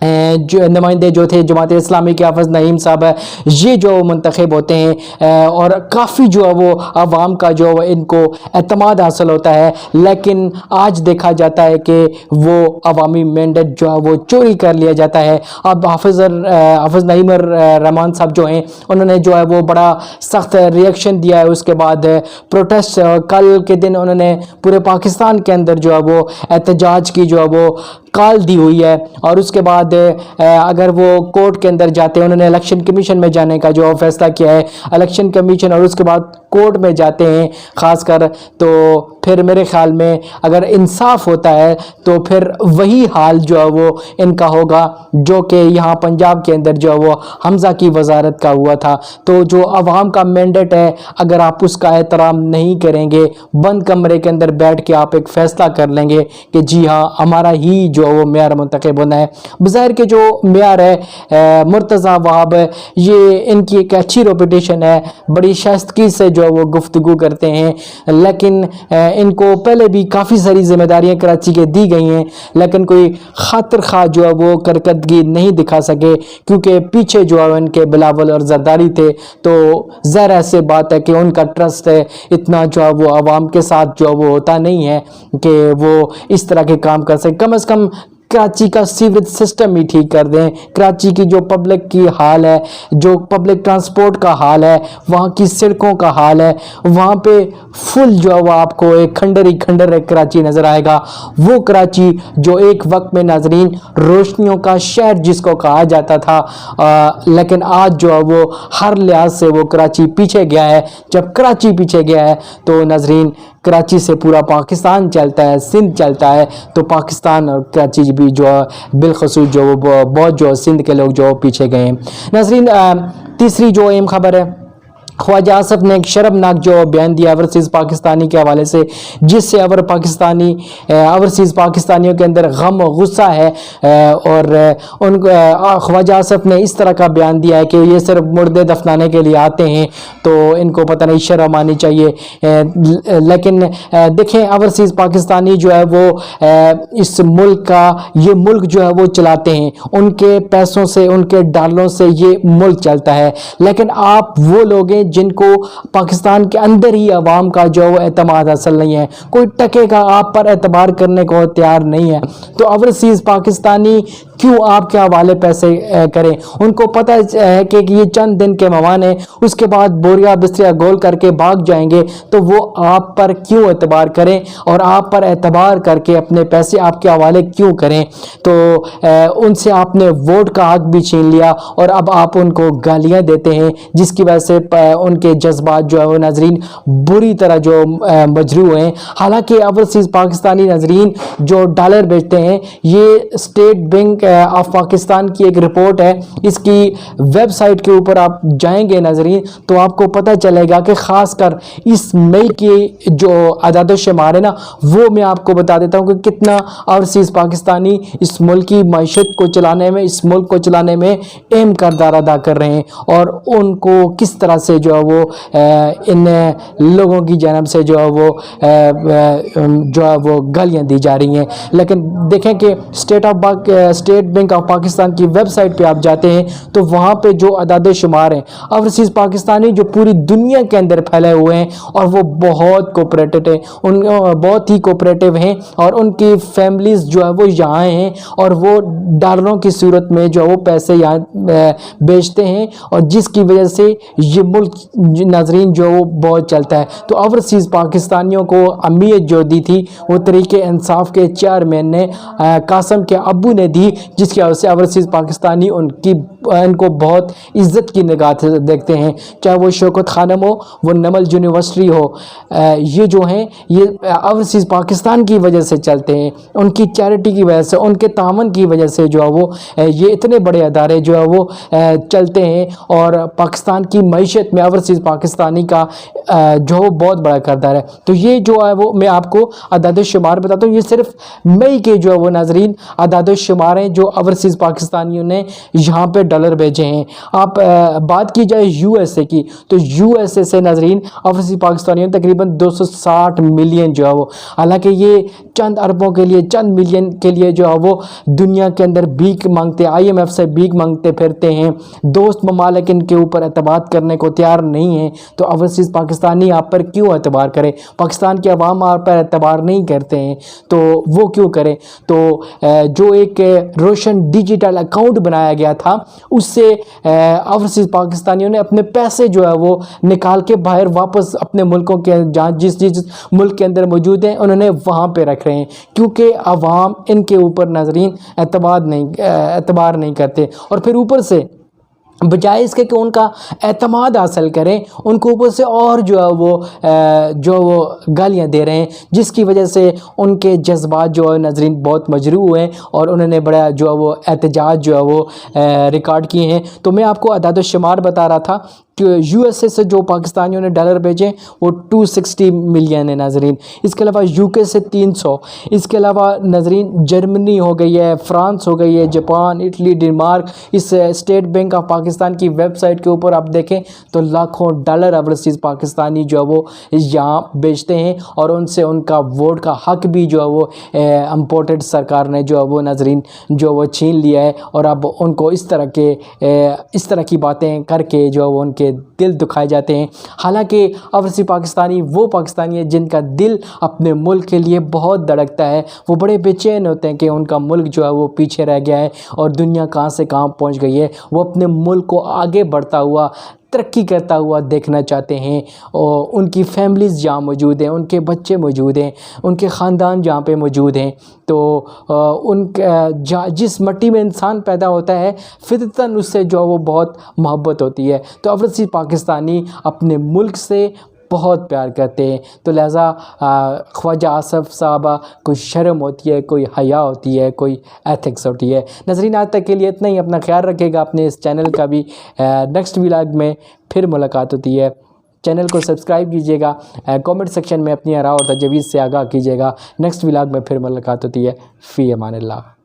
جو نمائندے جو تھے جماعت اسلامی کے حافظ نعیم صاحب یہ جو منتخب ہوتے ہیں اور کافی جو ہے وہ عوام کا جو ان کو اعتماد حاصل ہوتا ہے، لیکن آج دیکھا جاتا ہے کہ وہ عوامی مینڈیٹ جو ہے وہ چوری کر لیا جاتا ہے۔ اب حافظ نعیم الرحمان صاحب جو ہیں انہوں نے جو ہے وہ بڑا سخت ریئیکشن دیا ہے، اس کے بعد پروٹیسٹ کل کے دن انہوں نے پورے پاکستان کے اندر جو ہے وہ احتجاج کی جو ہے وہ کال دی ہوئی ہے، اور اس کے بعد اگر وہ کورٹ کے اندر جاتے ہیں، انہوں نے الیکشن کمیشن میں جانے کا جو فیصلہ کیا ہے، الیکشن کمیشن اور اس کے بعد کورٹ میں جاتے ہیں خاص کر، تو پھر میرے خیال میں اگر انصاف ہوتا ہے تو پھر وہی حال جو ہے وہ ان کا ہوگا جو کہ یہاں پنجاب کے اندر جو ہے وہ حمزہ کی وزارت کا ہوا تھا۔ تو جو عوام کا مینڈیٹ ہے اگر آپ اس کا احترام نہیں کریں گے، بند کمرے کے اندر بیٹھ کے آپ ایک فیصلہ کر لیں گے کہ جی ہاں ہمارا ہی جو وہ میئر منتخب ہونا ہے۔ بظاہر کہ جو میئر ہے مرتضیٰ وہاب، یہ ان کی ایک اچھی ریپوٹیشن ہے، بڑی شائستگی سے جو وہ گفتگو کرتے ہیں، لیکن ان کو پہلے بھی کافی ساری ذمہ داریاں کراچی کے دی گئی ہیں، لیکن کوئی خاطر خواہ جو ہے وہ کارکردگی نہیں دکھا سکے، کیونکہ پیچھے جو ہے ان کے بلاول اور زرداری تھے، تو ظاہر ایسے بات ہے کہ ان کا ٹرسٹ ہے اتنا جو ہے وہ عوام کے ساتھ جو وہ ہوتا نہیں ہے کہ وہ اس طرح کے کام کر سکے۔ کم از کم کراچی کا سیوریج سسٹم ہی ٹھیک کر دیں، کراچی کی جو پبلک کی حال ہے، جو پبلک ٹرانسپورٹ کا حال ہے، وہاں کی سڑکوں کا حال ہے، وہاں پہ فل جو ہے وہ آپ کو ایک کھنڈر ہی کھنڈر ایک کراچی نظر آئے گا۔ وہ کراچی جو ایک وقت میں ناظرین روشنیوں کا شہر جس کو کہا جاتا تھا، لیکن آج جو ہے وہ ہر لحاظ سے وہ کراچی پیچھے گیا ہے۔ جب کراچی پیچھے گیا ہے تو ناظرین کراچی سے پورا پاکستان چلتا ہے، سندھ چلتا ہے، تو پاکستان اور کراچی بھی جو ہے بالخصوص جو وہ بہت جو سندھ کے لوگ جو پیچھے گئے ہیں۔ ناظرین تیسری جو اہم خبر ہے، خواجہ آصف نے ایک شرمناک جو بیان دیا اوورسیز پاکستانی کے حوالے سے، جس سے اوورسیز پاکستانیوں کے اندر غم و غصہ ہے، اور خواجہ آصف نے اس طرح کا بیان دیا ہے کہ یہ صرف مردے دفنانے کے لیے آتے ہیں، تو ان کو پتہ نہیں شرم آنی چاہیے۔ لیکن دیکھیں اوورسیز پاکستانی جو ہے وہ اس ملک کا یہ ملک جو ہے وہ چلاتے ہیں، ان کے پیسوں سے ان کے ڈالروں سے یہ ملک چلتا ہے، لیکن آپ وہ لوگ ہیں جن کو پاکستان کے اندر ہی عوام کا جو وہ اعتماد حاصل نہیں ہے، کوئی ٹکے کا آپ پر اعتبار کرنے کو تیار نہیں ہے، تو اوورسیز پاکستانی کیوں آپ کے حوالے پیسے کریں؟ ان کو پتہ ہے کہ یہ چند دن کے مہمان ہیں، اس کے بعد بوریا بستریا گول کر کے بھاگ جائیں گے، تو وہ آپ پر کیوں اعتبار کریں اور آپ پر اعتبار کر کے اپنے پیسے آپ کے حوالے کیوں کریں؟ تو ان سے آپ نے ووٹ کا حق بھی چھین لیا اور اب آپ ان کو گالیاں دیتے ہیں، جس کی وجہ سے ان کے جذبات جو ہے وہ ناظرین بری طرح جو مجروح ہیں۔ حالانکہ اوورسیز پاکستانی ناظرین جو ڈالر بیچتے ہیں، یہ اسٹیٹ بینک آف پاکستان کی ایک رپورٹ ہے، اس کی ویب سائٹ کے اوپر آپ جائیں گے ناظرین تو آپ کو پتہ چلے گا کہ خاص کر اس مئی کی جو اعداد و شمار ہے نا، وہ میں آپ کو بتا دیتا ہوں کہ کتنا اوورسیز پاکستانی اس ملک کی معیشت کو چلانے میں، اس ملک کو چلانے میں اہم کردار ادا کر رہے ہیں، اور ان کو کس طرح سے جو ہے وہ ان لوگوں کی جانب سے جو ہے وہ گالیاں دی جا رہی ہیں۔ لیکن دیکھیں کہ اسٹیٹ بینک آف پاکستان کی ویب سائٹ پہ آپ جاتے ہیں تو وہاں پہ جو اعداد و شمار ہیں اوورسیز پاکستانی جو پوری دنیا کے اندر پھیلے ہوئے ہیں، اور وہ بہت بہت ہی کوپریٹو ہیں، اور ان کی فیملیز جو ہے وہ یہاں ہیں، اور وہ ڈالروں کی صورت میں جو وہ پیسے یہاں بیچتے ہیں، اور جس کی وجہ سے یہ ملک ناظرین جو وہ بہت چلتا ہے۔ تو اوورسیز پاکستانیوں کو اہمیت جو دی تھی وہ طریق انصاف کے چیئرمین نے قاسم کے ابو نے دی، جس کی وجہ سے اوورسیز پاکستانی ان کو بہت عزت کی نگاہ سے دیکھتے ہیں، چاہے وہ شوکت خانم ہو، وہ نمل یونیورسٹی ہو، یہ جو ہیں یہ اوورسیز پاکستان کی وجہ سے چلتے ہیں، ان کی چیریٹی کی وجہ سے، ان کے تعاون کی وجہ سے جو ہے وہ یہ اتنے بڑے ادارے جو ہے وہ چلتے ہیں، اور پاکستان کی معیشت میں اوورسیز پاکستانی کا جو بہت بڑا کردار ہے۔ تو یہ جو ہے وہ میں آپ کو اعداد و شمار بتاتا ہوں، یہ صرف مئی کے جو ہے وہ ناظرین اعداد و شمار ہیں جو اوورسیز پاکستانیوں نے یہاں پہ ڈالر بھیجے ہیں۔ آپ بات کی جائے یو ایس اے کی تو یو ایس اے سے ناظرین افریقی پاکستانیوں تقریباً 260 ملین جو ہے وہ، حالانکہ یہ چند اربوں کے لیے، چند ملین کے لیے جو ہے وہ دنیا کے اندر بھیک مانگتے، آئی ایم ایف سے بھیک مانگتے پھرتے ہیں۔ دوست ممالک ان کے اوپر اعتماد کرنے کو تیار نہیں ہیں، تو اوورسیز پاکستانی آپ پر کیوں اعتبار کرے؟ پاکستان کے عوام آپ پر اعتبار نہیں کرتے ہیں تو وہ کیوں کریں؟ تو جو ایک روشن ڈیجیٹل اکاؤنٹ بنایا گیا تھا، اس سے اوورسیز پاکستانیوں نے اپنے پیسے جو ہے وہ نکال کے باہر واپس اپنے ملکوں کے جہاں جس ملک کے اندر موجود ہیں انہوں نے وہاں پہ رکھ رہے ہیں، کیونکہ عوام ان کے اوپر ناظرین اعتبار نہیں کرتے۔ اور پھر اوپر سے بجائے اس کے کہ ان کا اعتماد حاصل کریں، ان کو اوپر سے اور جو ہے وہ گالیاں دے رہے ہیں، جس کی وجہ سے ان کے جذبات جو ہے ناظرین بہت مجروح ہوئے ہیں اور انہوں نے بڑا جو ہے وہ احتجاج جو ہے وہ ریکارڈ کیے ہیں۔ تو میں آپ کو اعداد و شمار بتا رہا تھا کہ یو ایس اے سے جو پاکستانیوں نے ڈالر بھیجے وہ 260 ملین ہے ناظرین، اس کے علاوہ یو کے سے 300، اس کے علاوہ ناظرین جرمنی ہو گئی ہے، فرانس ہو گئی ہے، جاپان، اٹلی، ڈنمارک، اس اسٹیٹ بینک آف پاکستان کی ویب سائٹ کے اوپر آپ دیکھیں تو لاکھوں ڈالر اوورسیز پاکستانی جو ہے وہ یہاں بیچتے ہیں، اور ان سے ان کا ووٹ کا حق بھی جو ہے وہ امپورٹڈ سرکار نے جو ہے وہ ناظرین جو وہ چھین لیا ہے، اور اب ان کو اس طرح کی باتیں کر کے جو ہے وہ ان کے دل دکھائے جاتے ہیں۔ حالانکہ اوورسیز پاکستانی وہ پاکستانی ہیں جن کا دل اپنے ملک کے لیے بہت دھڑکتا ہے، وہ بڑے بے چین ہوتے ہیں کہ ان کا ملک جو ہے وہ پیچھے رہ گیا ہے اور دنیا کہاں سے کہاں پہنچ گئی ہے، وہ اپنے ملک کو آگے بڑھتا ہوا، ترقی کرتا ہوا دیکھنا چاہتے ہیں، اور ان کی فیملیز جہاں موجود ہیں، ان کے بچے موجود ہیں، ان کے خاندان جہاں پہ موجود ہیں، تو جس مٹی میں انسان پیدا ہوتا ہے فطرتاً اس سے جو وہ بہت محبت ہوتی ہے، تو اوورسیز پاکستانی اپنے ملک سے بہت پیار کرتے ہیں۔ تو لہٰذا خواجہ آصف صاحبہ کوئی شرم ہوتی ہے، کوئی حیا ہوتی ہے، کوئی ایتھکس ہوتی ہے۔ ناظرین آج تک کے لیے اتنا ہی، اپنا خیال رکھے گا، اپنے اس چینل کا بھی نیکسٹ ولاگ میں پھر ملاقات ہوتی ہے۔ چینل کو سبسکرائب کیجیے گا، کامنٹ سیکشن میں اپنی آراء اور تجاویز سے آگاہ کیجیے گا۔ نیکسٹ ولاگ میں پھر ملاقات ہوتی ہے۔ فی امان اللہ۔